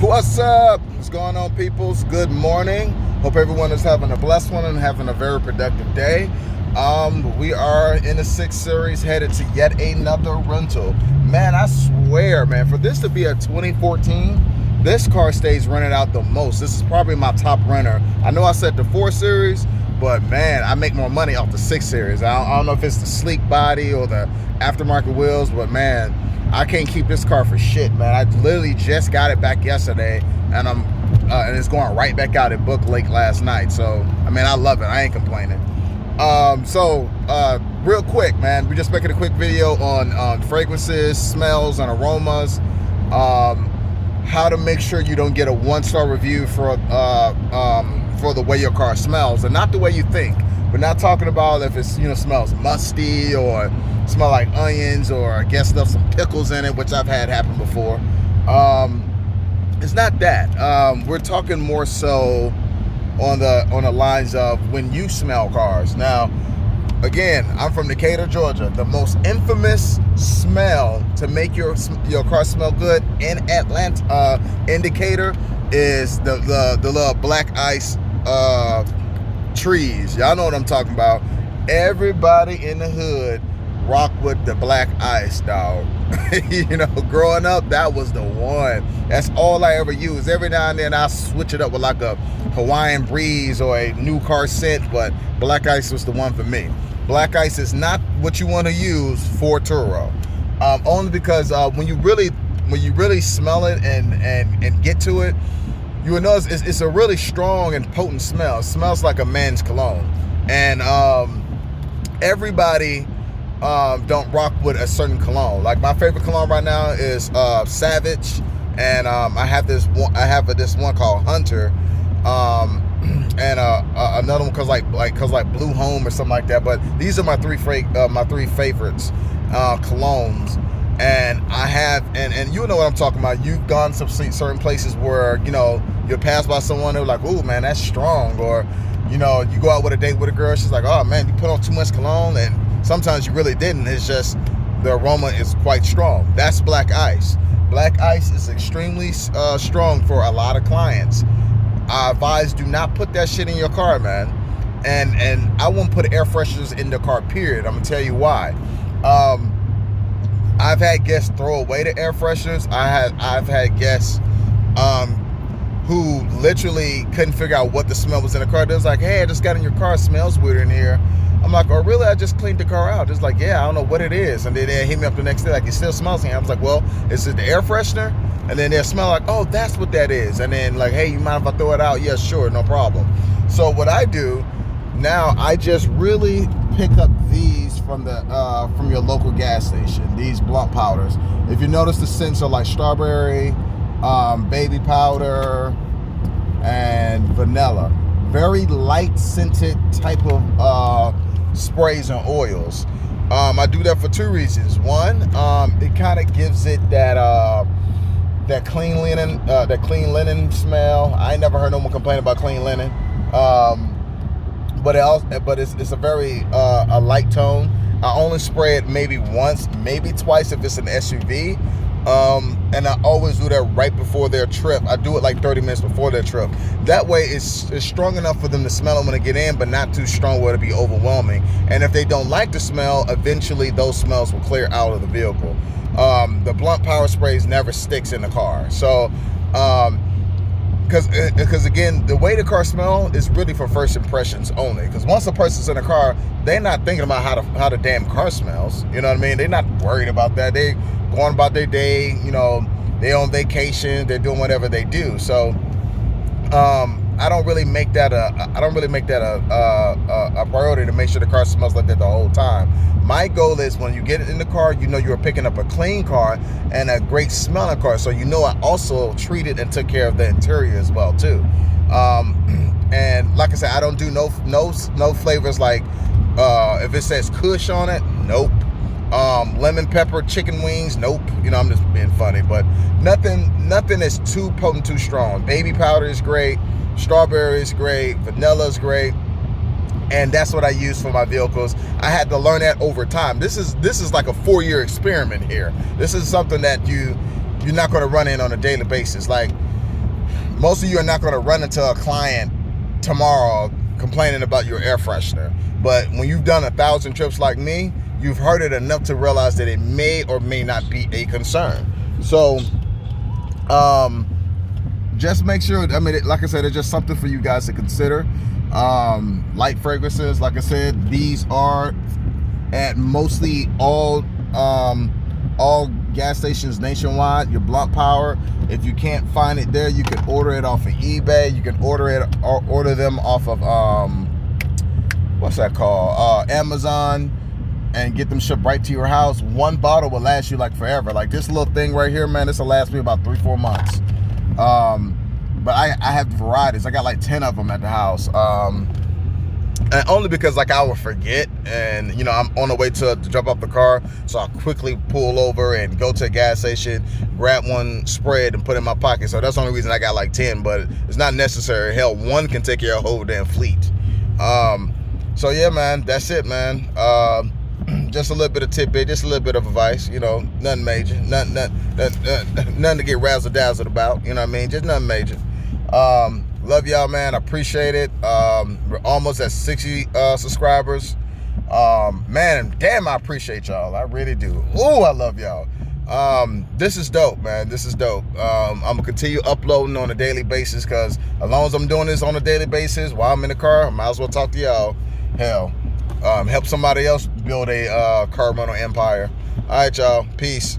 What's up? What's going on, peoples? Good morning. Hope everyone is having a blessed one and having a very productive day. We are in the 6 Series headed to yet another rental. Man, I swear, man, for this to be a 2014, this car stays rented out the most. This is probably my top renter. I know I said the 4 Series, but man, I make more money off the 6 Series. I don't know if it's the sleek body or the aftermarket wheels, but man, I can't keep this car for shit, man. I literally just got it back yesterday, and and it's going right back out at Book Lake last night. So, I mean, I love it. I ain't complaining. Real quick, man, we're just making a quick video on fragrances, smells, and aromas. How to make sure you don't get a 1-star review for the way your car smells, and not the way you think. We're not talking about if it's, smells musty or smell like onions or I guess there's some pickles in it, which I've had happen before. It's not that. We're talking more so on the lines of when you smell cars. Now, again, I'm from Decatur, Georgia. The most infamous smell to make your car smell good in Atlanta, in Decatur, is the little black ice trees. Y'all know what I'm talking about. Everybody in the hood rock with the black ice, dog. Growing up, that was the one. That's all I ever used. Every now and then I switch it up with like a Hawaiian breeze or a new car scent, but black ice was the one for me. Black ice is not what you want to use for Turo, only because when you really smell it and get to it, you will notice it's a really strong and potent smell. It smells like a man's cologne, and everybody don't rock with a certain cologne. Like my favorite cologne right now is Savage, and I have this one called Hunter, and another one cause like Blue Home or something like that. But these are my three favorites colognes. And I have, and you know what I'm talking about. You've gone to certain places where, you'll pass by someone, they're like, "Ooh, man, that's strong." Or, you go out with a date with a girl, she's like, "Oh, man, you put on too much cologne." And sometimes you really didn't. It's just the aroma is quite strong. That's black ice. Black ice is extremely strong for a lot of clients. I advise, do not put that shit in your car, man. And I won't put air fresheners in the car, period. I'm going to tell you why. I've had guests throw away the air fresheners. I've had guests who literally couldn't figure out what the smell was in the car. They was like, "Hey, I just got in your car. It smells weird in here." I'm like, "Oh, really? I just cleaned the car out." It's like, "Yeah, I don't know what it is." And then they hit me up the next day like, "It still smells in here." I was like, "Well, is it the air freshener?" And then they'll smell like, "Oh, that's what that is." And then like, "Hey, you mind if I throw it out?" "Yeah, sure, no problem." So what I do now, I just really pick up these from your local gas station. These blunt powders. If you notice, the scents are like strawberry, baby powder, and vanilla. Very light scented type of sprays and oils. I do that for two reasons. One, it kind of gives it that clean linen smell. I ain't never heard no one complain about clean linen. But it's a very a light tone. I only spray it maybe once, maybe twice if it's an SUV. And I always do that right before their trip. I do it like 30 minutes before their trip. That way it's strong enough for them to smell it when they get in, but not too strong where it'll be overwhelming. And if they don't like the smell, eventually those smells will clear out of the vehicle. The blunt power sprays never sticks in the car. So, because again, the way the car smells is really for first impressions only. Because once a person's in a car, they're not thinking about how the damn car smells. You know what I mean? They're not worried about that. They going about their day. They on vacation. They're doing whatever they do. So, I don't really make that a priority to make sure the car smells like that the whole time. My goal is when you get it in the car, you're picking up a clean car and a great smelling car. So I also treated and took care of the interior as well too. And like I said, I don't do no flavors like if it says Kush on it, nope. Lemon pepper chicken wings, nope. I'm just being funny, but nothing is too potent, too strong. Baby powder is great. Strawberry is great. Vanilla is great. And that's what I use for my vehicles. I had to learn that over time. This is like a 4-year experiment here. This is something that you're not going to run in on a daily basis. Like most of you are not going to run into a client tomorrow complaining about your air freshener. But when you've done 1,000 trips like me, you've heard it enough to realize that it may or may not be a concern. So, just make sure, I mean, like I said, it's just something for you guys to consider. Light fragrances, like I said, these are at mostly all gas stations nationwide. Your Blunt Power, if you can't find it there, you can order it off of eBay. You can order them off of what's that called, Amazon, and get them shipped right to your house. One bottle will last you like forever. Like this little thing right here, man, this will last me about 3-4 months. But I have varieties. I got like 10 of them at the house. And only because like I will forget, and you know, I'm on the way to jump off the car, so I'll quickly pull over and go to a gas station, grab one spread and put it in my pocket. So that's the only reason I got like 10, but it's not necessary. Hell, one can take care of a whole damn fleet. So yeah, man, that's it, man. Just a little bit of tidbit, just a little bit of advice, you know, nothing major, nothing to get razzle dazzled about, you know what I mean? Just nothing major. Love y'all, man. I appreciate it. We're almost at 60 subscribers. Man, damn, I appreciate y'all. I really do. Ooh, I love y'all. This is dope, man. This is dope. I'm gonna continue uploading on a daily basis, because as long as I'm doing this on a daily basis while I'm in the car, I might as well talk to y'all. Hell, help somebody else build a car rental empire. All right, y'all. Peace.